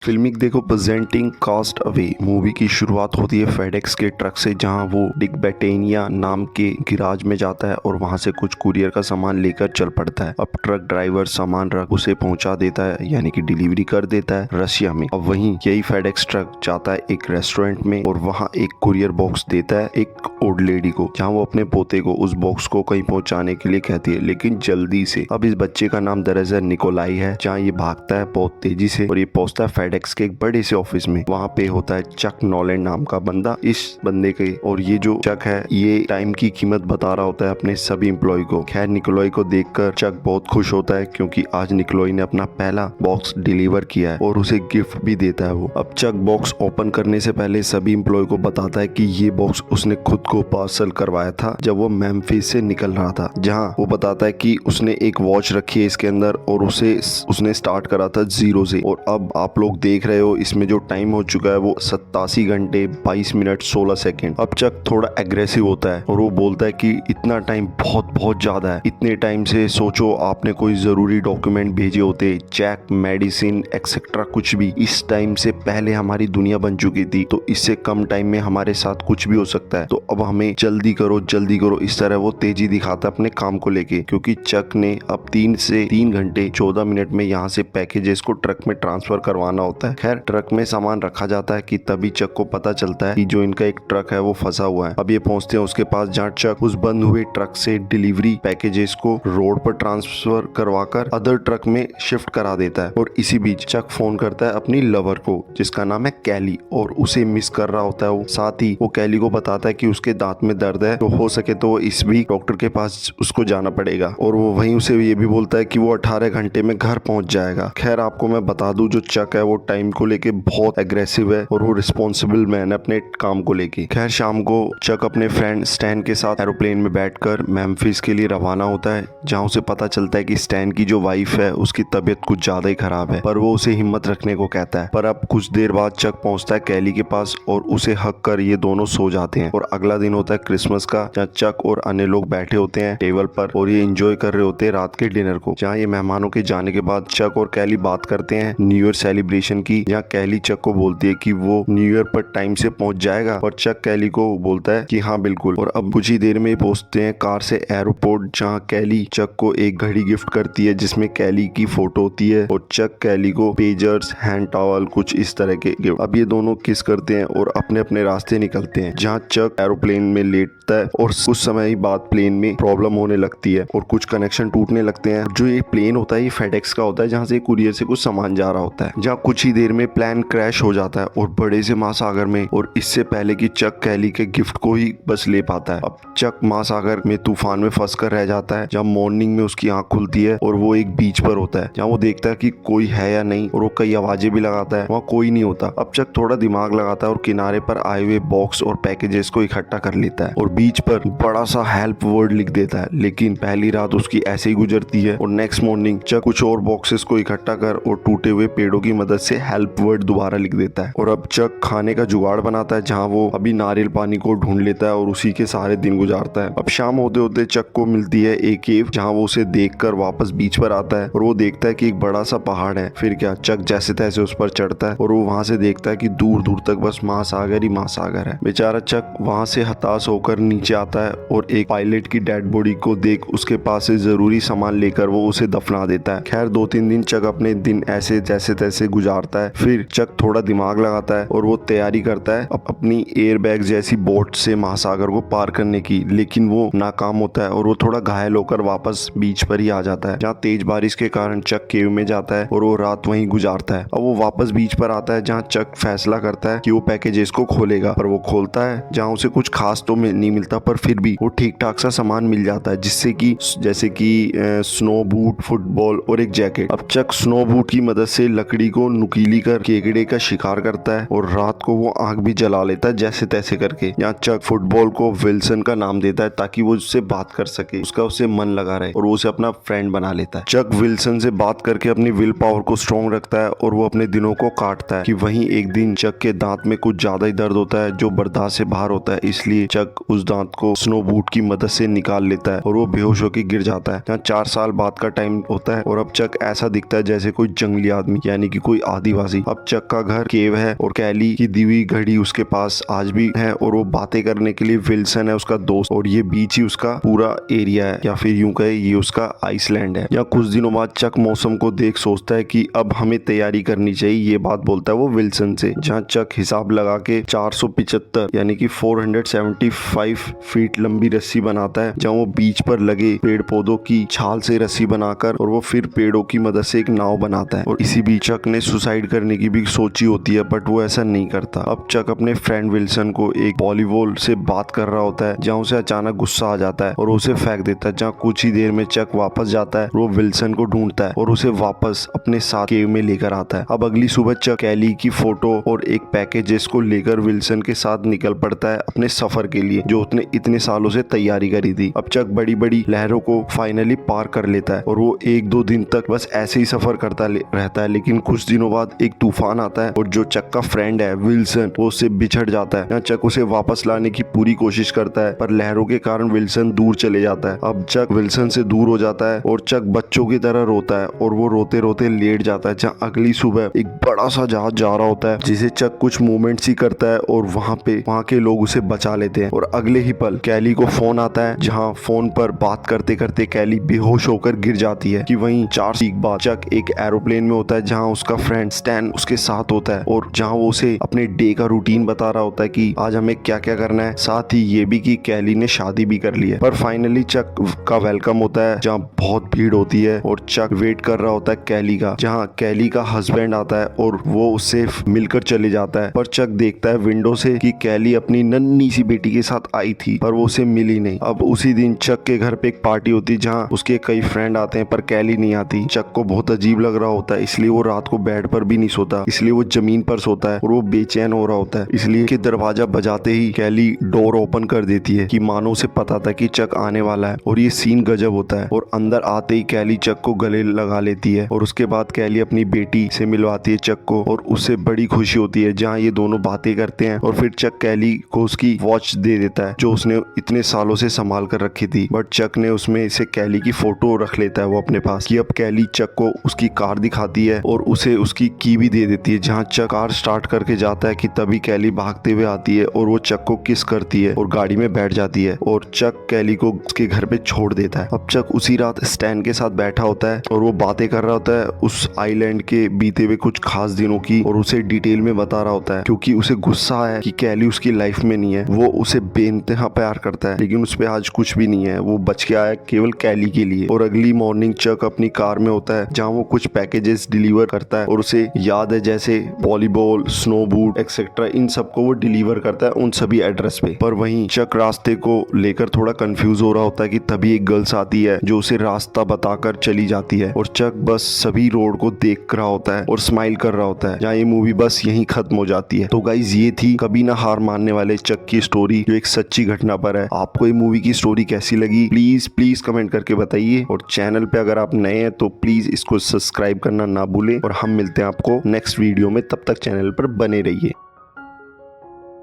फिल्मिक देखो presenting cast away movie की शुरुआत होती है फेडेक्स के ट्रक से, जहां वो डिक बेटेनिया नाम के गिराज में जाता है और वहां से कुछ कुरियर का सामान लेकर चल पड़ता है। अब ट्रक ड्राइवर सामान रख उसे पहुंचा देता है, यानी कि डिलीवरी कर देता है रशिया में। अब वहीं यही फेडेक्स ट्रक जाता है एक रेस्टोरेंट में और वहां एक कुरियर बॉक्स देता है एक ओल्ड लेडी को, जहां वो अपने पोते को उस बॉक्स को कहीं पहुंचाने के लिए कहती है, लेकिन जल्दी से। अब इस बच्चे का नाम दरअसल निकोलाई है, जहाँ ये भागता है बहुत तेजी से और ये पहुंचता है फेडेक्स के एक बड़े से ऑफिस में। वहाँ पे होता है चक नॉलैंड नाम का बंदा इस बंदे के, और ये जो चक है ये टाइम की कीमत बता रहा होता है अपने सभी एम्प्लॉय को। खैर निकोलाई को देखकर चक बहुत खुश होता है, क्योंकि आज निकोलाई ने अपना पहला बॉक्स डिलीवर किया है और उसे गिफ्ट भी देता है वो। अब चक बॉक्स ओपन करने से पहले सभी एम्प्लॉय को बताता है कि ये बॉक्स उसने खुद को पार्सल करवाया था जब वो मेम्फिस से निकल रहा था, जहाँ वो बताता है कि उसने एक वॉच रखी है इसके अंदर और उसने स्टार्ट करा था 0 से, और अब आप लोग देख रहे हो इसमें जो टाइम हो चुका है वो 87 घंटे 22 मिनट 16 सेकंड। अब चक थोड़ा एग्रेसिव होता है और वो बोलता है कि इतना टाइम बहुत ज्यादा है, इतने टाइम से सोचो आपने कोई जरूरी डॉक्यूमेंट भेजे होते, चेक, मेडिसिन एक्सेट्रा, कुछ भी। इस टाइम से पहले हमारी दुनिया बन चुकी थी, तो इससे कम टाइम में हमारे साथ कुछ भी हो सकता है, तो अब हमें जल्दी करो। इस तरह वो तेजी दिखाता है अपने काम को लेके, क्योंकि चक ने अब 3 घंटे 14 मिनट में यहाँ से पैकेजेस को ट्रक में ट्रांसफर करवाना होता है। खैर ट्रक में सामान रखा जाता है कि तभी चक को पता चलता है कि जो इनका एक ट्रक है वो फंसा हुआ है। अब ये पहुंचते हैं उसके पास, जहाँ चक उस बंद हुए ट्रक से डिलीवरी पैकेजेस को रोड पर ट्रांसफर करवाकर अदर ट्रक में शिफ्ट करा देता है। और इसी बीच चक फोन करता है अपनी लवर को, जिसका नाम है कैली, और उसे मिस कर रहा होता है वो। साथ ही वो कैली को बताता है कि उसके दांत में दर्द है, तो हो सके तो इस वीक डॉक्टर के पास उसको जाना पड़ेगा, और वो वहीं उसे ये भी बोलता है कि वो 18 घंटे में घर पहुंच जाएगा। खैर आपको मैं बता दूं, जो चक है वो टाइम को लेके बहुत एग्रेसिव है और वो रिस्पॉन्सिबल मैन है अपने काम को लेके। खैर शाम को चक अपने फ्रेंड स्टैन के साथ एरोप्लेन में बैठकर मेम्फिस के लिए रवाना होता है, जहाँ उसे पता चलता है कि स्टैन की जो वाइफ है उसकी तबीयत कुछ ज्यादा ही खराब है, पर वो उसे हिम्मत रखने को कहता है। पर अब कुछ देर बाद चक पहुंचता है कैली के पास और उसे हक कर ये दोनों सो जाते हैं। और अगला दिन होता है क्रिसमस का, जहाँ चक और अन्य लोग बैठे होते हैं टेबल पर और ये एंजॉय कर रहे होते हैं रात के डिनर को। जहाँ ये मेहमानों के जाने के बाद चक और कैली बात करते हैं न्यू ईयर सेलिब्रेशन की, जहाँ कैली चक को बोलती है कि वो न्यू ईयर पर टाइम से पहुंच जाएगा, और चक कैली को बोलता है कि हाँ बिल्कुल। और अब कुछ ही देर में पहुंचते हैं कार से एयरपोर्ट, जहाँ कैली चक को एक घड़ी गिफ्ट करती है जिसमें कैली की फोटो होती है, और चक कैली को पेजर्स, हैंड टॉवल, कुछ इस तरह के गिफ्ट। अब ये दोनों किस करते हैं और अपने अपने रास्ते निकलते हैं, जहाँ चक एरोप्लेन में लेटता है और कुछ समय ही बाद प्लेन में प्रॉब्लम होने लगती है और कुछ कनेक्शन टूटने लगते हैं। जो ये प्लेन होता है ये फेडेक्स का होता है, जहाँ से कुरियर से कुछ सामान जा रहा होता है, जहाँ कुछ ही देर में प्लेन क्रैश हो जाता है और बड़े से महासागर में, और इससे पहले कि चक कैली के गिफ्ट को ही बस ले पाता है। अब चक महासागर में तूफान में फंस कर रह जाता है, जहाँ मॉर्निंग में उसकी आंख खुलती है और वो एक बीच पर होता है, जहाँ वो देखता है कि कोई है या नहीं, और वो कई आवाजें भी लगाता है, वहाँ कोई नहीं होता। अब चक थोड़ा दिमाग लगाता है और किनारे पर आए हुए बॉक्स और पैकेजेस को इकट्ठा कर लेता है और बीच पर बड़ा सा हेल्प वर्ड लिख देता है। लेकिन पहली रात उसकी ऐसे ही गुजरती है और नेक्स्ट मॉर्निंग चक कुछ और बॉक्सेस को इकट्ठा कर और टूटे हुए पेड़ों की मदद से हेल्प वर्ड दोबारा लिख देता है। और अब चक खाने का जुगाड़ बनाता है, जहाँ वो अभी नारियल पानी को ढूंढ लेता है और उसी के सारे दिन गुजारता है। अब शाम होते होते चक को मिलती है एक केव, जहाँ वो उसे देखकर वापस बीच पर आता है और वो देखता है कि एक बड़ा सा पहाड़ है। फिर क्या, चक जैसे तैसे उस पर चढ़ता है और वो वहां से देखता है कि दूर दूर तक बस महासागर ही महासागर है। बेचारा चक वहां से हताश होकर नीचे आता है और एक पायलट की डेड बॉडी को देख उसके पास से जरूरी सामान लेकर वो उसे दफना देता है। खैर 2-3 दिन चक अपने दिन ऐसे जैसे तैसे गुजारता है। फिर चक थोड़ा दिमाग लगाता है और वो तैयारी करता है अपनी एयरबैग जैसी बोट से महासागर को पार करने की, लेकिन वो नाकाम होता है और वो थोड़ा घायल होकर वापस बीच पर ही आ जाता है, जहाँ तेज बारिश के कारण चक केव में जाता है और वो रात वहीं गुजारता है। अब वो वापस बीच पर आता है, जहाँ चक फैसला करता है कि वो पैकेजेस को खोलेगा, पर वो खोलता है जहाँ उसे कुछ खास तो नहीं मिलता, पर फिर भी वो ठीक ठाक सा सामान मिल जाता है, जिससे कि जैसे कि स्नो बूट, फुटबॉल और एक जैकेट। अब चक स्नो बूट की मदद से लकड़ी को नुकीली कर केकड़े का शिकार करता है और रात को वो आग भी जला लेता है जैसे तैसे करके। यहाँ चक फुटबॉल को विल्सन का नाम देता है ताकि वो उससे बात कर सके, उसका उससे मन लगा रहे, और वो उसे अपना फ्रेंड बना लेता है। चक विल्सन से बात करके अपनी विल पावर को स्ट्रॉन्ग रखता है और वो अपने दिनों को काटता है। कि वहीं एक दिन चक के दांत में कुछ ज्यादा ही दर्द होता है जो बर्दाश्त से बाहर होता है, इसलिए चक उस दांत को स्नो बूट की मदद से निकाल लेता है और वो बेहोश होकर गिर जाता है। यहाँ 4 साल बाद का टाइम होता है और अब चक ऐसा दिखता है जैसे कोई जंगली आदमी, यानी कि कोई आदिवासी। अब चक का घर केव है और कैली की दी हुई घड़ी उसके पास आज भी है और वो बातें करने के लिए विल्सन है उसका दोस्त, और ये बीच ही उसका पूरा एरिया है, या फिर यूं कहे ये उसका आइसलैंड है। या कुछ दिनों बाद चक मौसम को देख सोचता है कि अब हमें तैयारी करनी चाहिए, ये बात बोलता है वो विल्सन से। जहाँ चक हिसाब लगा के 475 यानी कि 475 फीट लंबी रस्सी बनाता है, जहाँ वो बीच पर लगे पेड़ पौधों की छाल से रस्सी बनाकर और वो फिर पेड़ों की मदद से एक नाव बनाता है। और इसी बीच चक ने सुसाइड करने की भी सोची होती है, बट वो ऐसा नहीं करता। अब चक अपने फ्रेंड विल्सन को एक वॉलीबॉल से बात कर रहा होता है, जहाँ उसे अचानक गुस्सा आ जाता है और उसे फेंक देता है। जहाँ कुछ ही देर में चक वापस जाता है, वो विल्सन को ढूंढता है और उसे वापस अपने साथ केव में लेकर आता है। अब अगली सुबह चक कैली की फोटो और एक पैकेजेस को लेकर विल्सन के साथ निकल पड़ता है अपने सफर के लिए, जो उसने इतने सालों से तैयारी करी थी। अब चक बड़ी बड़ी लहरों को फाइनली पार कर लेता है और वो 1-2 दिन तक बस ऐसे ही सफर करता रहता है। लेकिन कुछ दिनों बाद एक तूफान आता है और जो चक का फ्रेंड है विल्सन वो उससे बिछड़ जाता है। यहाँ चक उसे वापस लाने की पूरी कोशिश करता है, पर लहरों के कारण विल्सन दूर चले जाता है। अब चक विल्सन से दूर हो जाता है और चक बच्चों की तरह रोता है और वो रोते रोते लेट जाता है। जहाँ अगली सुबह एक बड़ा सा जहाज जा रहा होता है, जिसे चक कुछ मूवमेंट्स ही करता है और वहाँ के लोग उसे बचा लेते हैं। और अगले ही पल कैली को फोन आता है, जहाँ फोन पर बात करते करते कैली बेहोश होकर गिर जाती है। कि वहीं 4 सीख बाद चक एक एरोप्लेन में होता है, जहाँ उसका फ्रेंड स्टैन उसके साथ होता है और जहाँ वो उसे अपने डे का रूटीन बता रहा होता है कि आज हमें क्या क्या करना है, साथ ही ये भी कि कैली ने शादी भी कर ली है। पर फाइनली चक का वेलकम होता है, जहाँ बहुत भीड़ होती है और चक वेट कर रहा होता है कैली का, जहाँ कैली का हस्बैंड आता है और वो उससे मिलकर चले जाता है। पर चक देखता है विंडो से कि कैली अपनी नन्ही सी बेटी के साथ आई थी, पर वो उसे मिली नहीं। अब उसी दिन चक के घर पे एक पार्टी होती है, जहाँ उसके कई फ्रेंड आते हैं पर कैली नहीं आती। चक को बहुत अजीब लग रहा होता है, इसलिए वो रात को बेड पर भी नहीं सोता, इसलिए वो जमीन पर सोता है और वो बेचैन हो रहा होता है। इसलिए कि दरवाजा बजाते ही कैली डोर ओपन कर देती है, कि मानो उसे पता था कि चक आने वाला है। और ये सीन गजब होता है और अंदर आते ही कैली चक को गले लगा लेती है और उसके बाद कैली अपनी बेटी से मिलवाती है चक को और उससे बड़ी खुशी होती है, जहाँ ये दोनों बातें करते हैं। और फिर चक कैली को उसकी वॉच दे देता है, जो उसने इतने सालों से संभाल कर रखी थी, बट चक ने उसमें से कैली की फोटो रख लेता है वो अपने पास। कि अब कैली चक को उसकी कार दिखाती है और उसे उसकी की भी दे देती है। जहाँ चक कार स्टार्ट करके जाता है कि तभी कैली भागते हुए आती है और वो चक को किस करती है और गाड़ी में बैठ जाती है और चक कैली को उसके घर पे छोड़ देता है। अब चक उसी रात स्टैन के साथ बैठा होता है और वो बातें कर रहा होता है उस आइलैंड के बीते हुए कुछ खास दिनों की, और उसे डिटेल में बता रहा होता है, क्योंकि उसे गुस्सा है कि कैली उसकी लाइफ में नहीं है। वो उसे बेइंतहा प्यार करता है, लेकिन उस पे आज कुछ भी नहीं है, वो बच के आया केवल कैली के लिए। और अगली मॉर्निंग चक अपनी कार में होता है, जहाँ वो कुछ पैकेजेस डिलीवर करता है और उसे याद है जैसे वॉलीबॉल, स्नो बूट एक्सेट्रा, इन सबको वो डिलीवर करता है उन सभी एड्रेस पे। पर वहीं चक रास्ते को लेकर थोड़ा कंफ्यूज हो रहा होता है कि तभी एक गर्ल्स आती है जो उसे रास्ता बताकर चली जाती है और चक बस सभी रोड को देख रहा होता है और स्माइल कर रहा होता है। जहाँ ये मूवी बस यहीं खत्म हो जाती है। तो गाइज ये थी कभी ना हार मानने वाले चक की स्टोरी, जो एक सच्ची घटना पर है। आपको ये मूवी की स्टोरी कैसी लगी प्लीज कमेंट करके बताइए, और चैनल पे अगर आप नए हैं तो प्लीज इसको सब्सक्राइब करना ना भूलें। और हम मिलते हैं आपको नेक्स्ट वीडियो में, तब तक चैनल पर बने रहिए।